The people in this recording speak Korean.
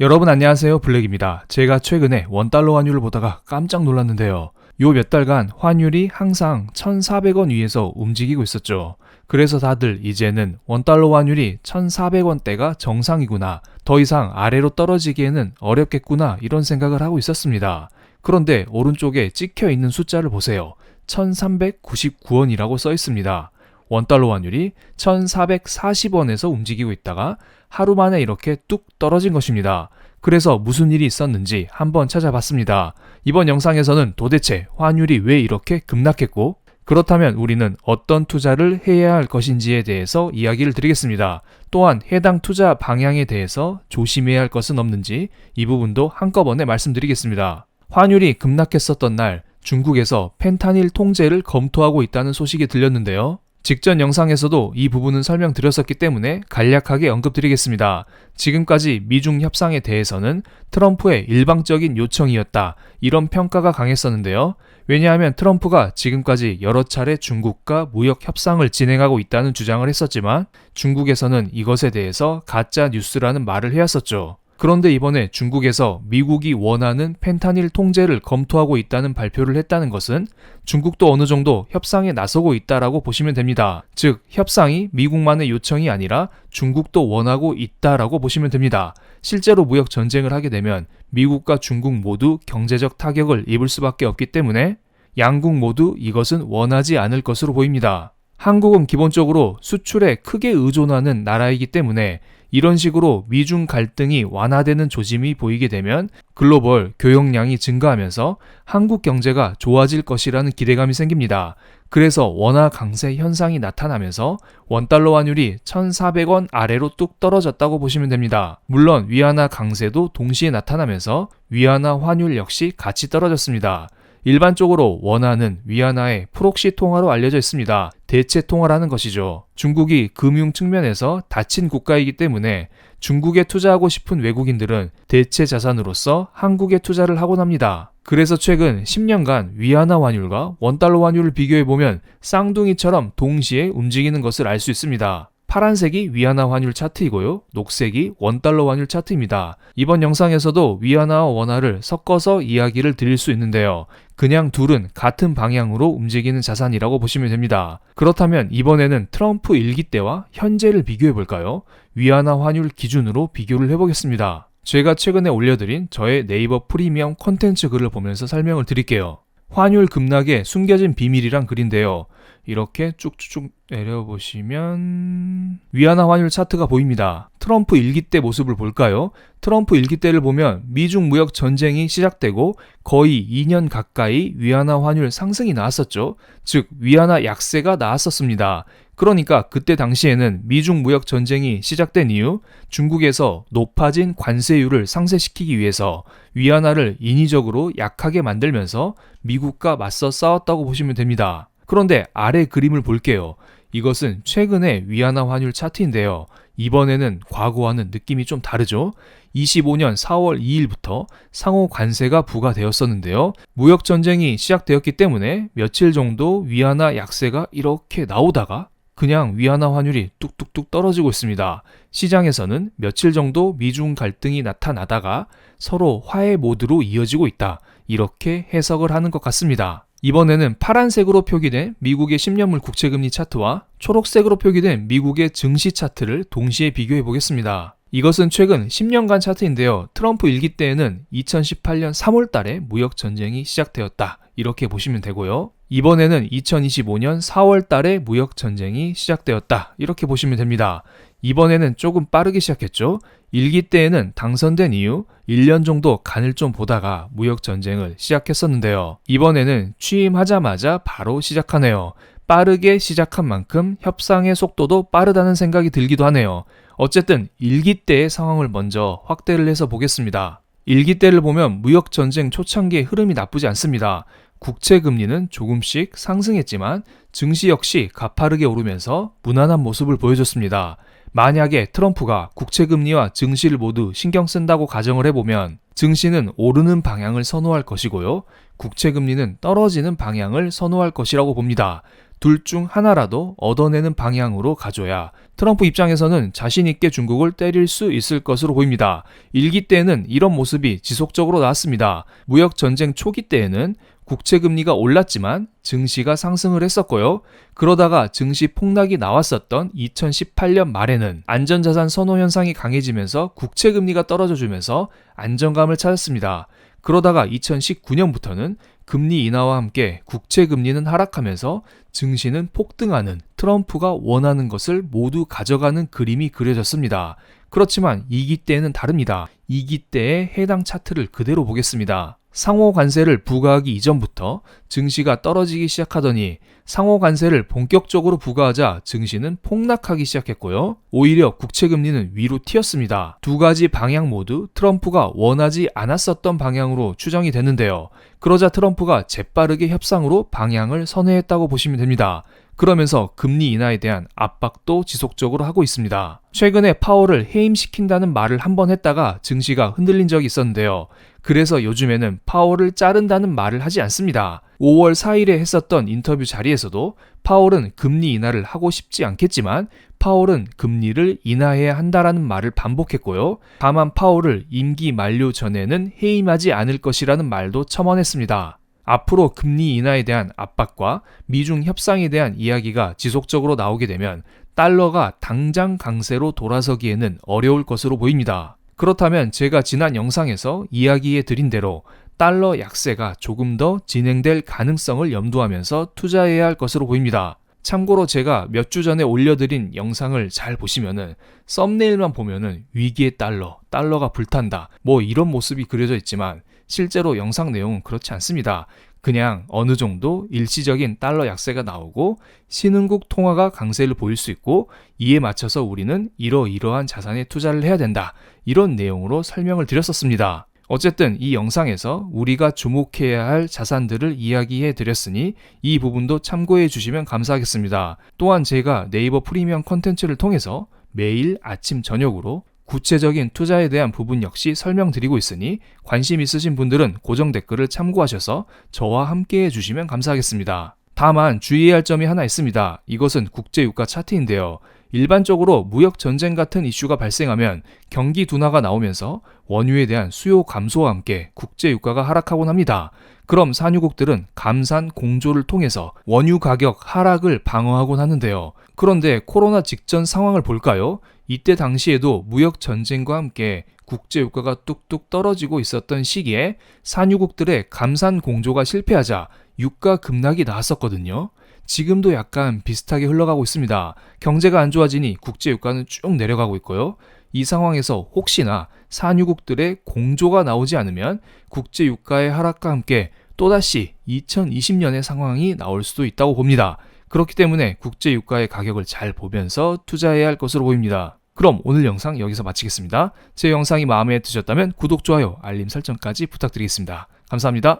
여러분 안녕하세요, 블랙입니다. 제가 최근에 원달러 환율을 보다가 깜짝 놀랐는데요. 요 몇 달간 환율이 항상 1,400원 위에서 움직이고 있었죠. 그래서 다들 이제는 원달러 환율이 1,400원대가 정상이구나, 더 이상 아래로 떨어지기에는 어렵겠구나 이런 생각을 하고 있었습니다. 그런데 오른쪽에 찍혀 있는 숫자를 보세요. 1,399원이라고 써 있습니다. 원달러 환율이 1,440원에서 움직이고 있다가 하루 만에 이렇게 뚝 떨어진 것입니다. 그래서 무슨 일이 있었는지 한번 찾아봤습니다. 이번 영상에서는 도대체 환율이 왜 이렇게 급락했고, 그렇다면 우리는 어떤 투자를 해야 할 것인지에 대해서 이야기를 드리겠습니다. 또한 해당 투자 방향에 대해서 조심해야 할 것은 없는지 이 부분도 한꺼번에 말씀드리겠습니다. 환율이 급락했었던 날, 중국에서 펜타닐 통제를 검토하고 있다는 소식이 들렸는데요. 직전 영상에서도 이 부분은 설명드렸었기 때문에 간략하게 언급드리겠습니다. 지금까지 미중 협상에 대해서는 트럼프의 일방적인 요청이었다, 이런 평가가 강했었는데요. 왜냐하면 트럼프가 지금까지 여러 차례 중국과 무역 협상을 진행하고 있다는 주장을 했었지만 중국에서는 이것에 대해서 가짜 뉴스라는 말을 해왔었죠. 그런데 이번에 중국에서 미국이 원하는 펜타닐 통제를 검토하고 있다는 발표를 했다는 것은 중국도 어느 정도 협상에 나서고 있다라고 보시면 됩니다. 즉, 협상이 미국만의 요청이 아니라 중국도 원하고 있다라고 보시면 됩니다. 실제로 무역 전쟁을 하게 되면 미국과 중국 모두 경제적 타격을 입을 수밖에 없기 때문에 양국 모두 이것은 원하지 않을 것으로 보입니다. 한국은 기본적으로 수출에 크게 의존하는 나라이기 때문에 이런 식으로 미중 갈등이 완화되는 조짐이 보이게 되면 글로벌 교역량이 증가하면서 한국 경제가 좋아질 것이라는 기대감이 생깁니다. 그래서 원화 강세 현상이 나타나면서 원달러 환율이 1,400원 아래로 뚝 떨어졌다고 보시면 됩니다. 물론 위안화 강세도 동시에 나타나면서 위안화 환율 역시 같이 떨어졌습니다. 일반적으로 원화는 위안화의 프록시 통화로 알려져 있습니다. 대체 통화라는 것이죠. 중국이 금융 측면에서 닫힌 국가이기 때문에 중국에 투자하고 싶은 외국인들은 대체 자산으로서 한국에 투자를 하곤 합니다. 그래서 최근 10년간 위안화 환율과 원달러 환율을 비교해보면 쌍둥이처럼 동시에 움직이는 것을 알 수 있습니다. 파란색이 위안화 환율 차트이고요, 녹색이 원달러 환율 차트입니다. 이번 영상에서도 위안화와 원화를 섞어서 이야기를 드릴 수 있는데요. 그냥 둘은 같은 방향으로 움직이는 자산이라고 보시면 됩니다. 그렇다면 이번에는 트럼프 일기 때와 현재를 비교해 볼까요? 위안화 환율 기준으로 비교를 해보겠습니다. 제가 최근에 올려드린 저의 네이버 프리미엄 콘텐츠 글을 보면서 설명을 드릴게요. 환율 급락의 숨겨진 비밀이란 글인데요. 이렇게 쭉쭉쭉 내려보시면 위안화 환율 차트가 보입니다. 트럼프 일기 때 모습을 볼까요? 트럼프 일기 때를 보면 미중 무역 전쟁이 시작되고 거의 2년 가까이 위안화 환율 상승이 나왔었죠. 즉 위안화 약세가 나왔었습니다. 그러니까 그때 당시에는 미중 무역 전쟁이 시작된 이후 중국에서 높아진 관세율을 상쇄시키기 위해서 위안화를 인위적으로 약하게 만들면서 미국과 맞서 싸웠다고 보시면 됩니다. 그런데 아래 그림을 볼게요. 이것은 최근의 위안화 환율 차트인데요. 이번에는 과거와는 느낌이 좀 다르죠? 25년 4월 2일부터 상호 관세가 부과되었었는데요. 무역 전쟁이 시작되었기 때문에 며칠 정도 위안화 약세가 이렇게 나오다가 그냥 위안화 환율이 뚝뚝뚝 떨어지고 있습니다. 시장에서는 며칠 정도 미중 갈등이 나타나다가 서로 화해 모드로 이어지고 있다, 이렇게 해석을 하는 것 같습니다. 이번에는 파란색으로 표기된 미국의 10년물 국채금리 차트와 초록색으로 표기된 미국의 증시 차트를 동시에 비교해 보겠습니다. 이것은 최근 10년간 차트인데요. 트럼프 일기 때에는 2018년 3월 달에 무역 전쟁이 시작되었다, 이렇게 보시면 되고요. 이번에는 2025년 4월 달에 무역 전쟁이 시작되었다, 이렇게 보시면 됩니다. 이번에는 조금 빠르게 시작했죠. 일기 때에는 당선된 이후 1년 정도 간을 좀 보다가 무역 전쟁을 시작했었는데요. 이번에는 취임하자마자 바로 시작하네요. 빠르게 시작한 만큼 협상의 속도도 빠르다는 생각이 들기도 하네요. 어쨌든 일기 때의 상황을 먼저 확대를 해서 보겠습니다. 일기 때를 보면 무역 전쟁 초창기의 흐름이 나쁘지 않습니다. 국채 금리는 조금씩 상승했지만 증시 역시 가파르게 오르면서 무난한 모습을 보여줬습니다. 만약에 트럼프가 국채 금리와 증시를 모두 신경 쓴다고 가정을 해보면 증시는 오르는 방향을 선호할 것이고요, 국채 금리는 떨어지는 방향을 선호할 것이라고 봅니다. 둘 중 하나라도 얻어내는 방향으로 가줘야 트럼프 입장에서는 자신 있게 중국을 때릴 수 있을 것으로 보입니다. 1기 때에는 이런 모습이 지속적으로 나왔습니다. 무역 전쟁 초기 때에는 국채 금리가 올랐지만 증시가 상승을 했었고요. 그러다가 증시 폭락이 나왔었던 2018년 말에는 안전자산 선호 현상이 강해지면서 국채 금리가 떨어져 주면서 안정감을 찾았습니다. 그러다가 2019년부터는 금리 인하와 함께 국채 금리는 하락하면서 증시는 폭등하는, 트럼프가 원하는 것을 모두 가져가는 그림이 그려졌습니다. 그렇지만 2기 때에는 다릅니다. 2기 때의 해당 차트를 그대로 보겠습니다. 상호 관세를 부과하기 이전부터 증시가 떨어지기 시작하더니 상호 관세를 본격적으로 부과하자 증시는 폭락하기 시작했고요. 오히려 국채 금리는 위로 튀었습니다. 두 가지 방향 모두 트럼프가 원하지 않았었던 방향으로 추정이 됐는데요. 그러자 트럼프가 재빠르게 협상으로 방향을 선회했다고 보시면 됩니다. 그러면서 금리 인하에 대한 압박도 지속적으로 하고 있습니다. 최근에 파월을 해임시킨다는 말을 한 번 했다가 증시가 흔들린 적이 있었는데요. 그래서 요즘에는 파월을 자른다는 말을 하지 않습니다. 5월 4일에 했었던 인터뷰 자리에서도 파월은 금리 인하를 하고 싶지 않겠지만 파월은 금리를 인하해야 한다라는 말을 반복했고요. 다만 파월을 임기 만료 전에는 해임하지 않을 것이라는 말도 첨언했습니다. 앞으로 금리 인하에 대한 압박과 미중 협상에 대한 이야기가 지속적으로 나오게 되면 달러가 당장 강세로 돌아서기에는 어려울 것으로 보입니다. 그렇다면 제가 지난 영상에서 이야기해 드린 대로 달러 약세가 조금 더 진행될 가능성을 염두하면서 투자해야 할 것으로 보입니다. 참고로 제가 몇 주 전에 올려드린 영상을 잘 보시면은 썸네일만 보면은 위기의 달러가 불탄다, 뭐 이런 모습이 그려져 있지만 실제로 영상 내용은 그렇지 않습니다. 그냥 어느 정도 일시적인 달러 약세가 나오고 신흥국 통화가 강세를 보일 수 있고 이에 맞춰서 우리는 이러이러한 자산에 투자를 해야 된다, 이런 내용으로 설명을 드렸었습니다. 어쨌든 이 영상에서 우리가 주목해야 할 자산들을 이야기해 드렸으니 이 부분도 참고해 주시면 감사하겠습니다. 또한 제가 네이버 프리미엄 컨텐츠를 통해서 매일 아침 저녁으로 구체적인 투자에 대한 부분 역시 설명드리고 있으니 관심 있으신 분들은 고정 댓글을 참고하셔서 저와 함께 해주시면 감사하겠습니다. 다만 주의해야 할 점이 하나 있습니다. 이것은 국제유가 차트인데요. 일반적으로 무역 전쟁 같은 이슈가 발생하면 경기 둔화가 나오면서 원유에 대한 수요 감소와 함께 국제유가가 하락하곤 합니다. 그럼 산유국들은 감산 공조를 통해서 원유 가격 하락을 방어하곤 하는데요. 그런데 코로나 직전 상황을 볼까요? 이때 당시에도 무역 전쟁과 함께 국제유가가 뚝뚝 떨어지고 있었던 시기에 산유국들의 감산 공조가 실패하자 유가 급락이 나왔었거든요. 지금도 약간 비슷하게 흘러가고 있습니다. 경제가 안 좋아지니 국제유가는 쭉 내려가고 있고요. 이 상황에서 혹시나 산유국들의 공조가 나오지 않으면 국제유가의 하락과 함께 또다시 2020년의 상황이 나올 수도 있다고 봅니다. 그렇기 때문에 국제유가의 가격을 잘 보면서 투자해야 할 것으로 보입니다. 그럼 오늘 영상 여기서 마치겠습니다. 제 영상이 마음에 드셨다면 구독, 좋아요, 알림 설정까지 부탁드리겠습니다. 감사합니다.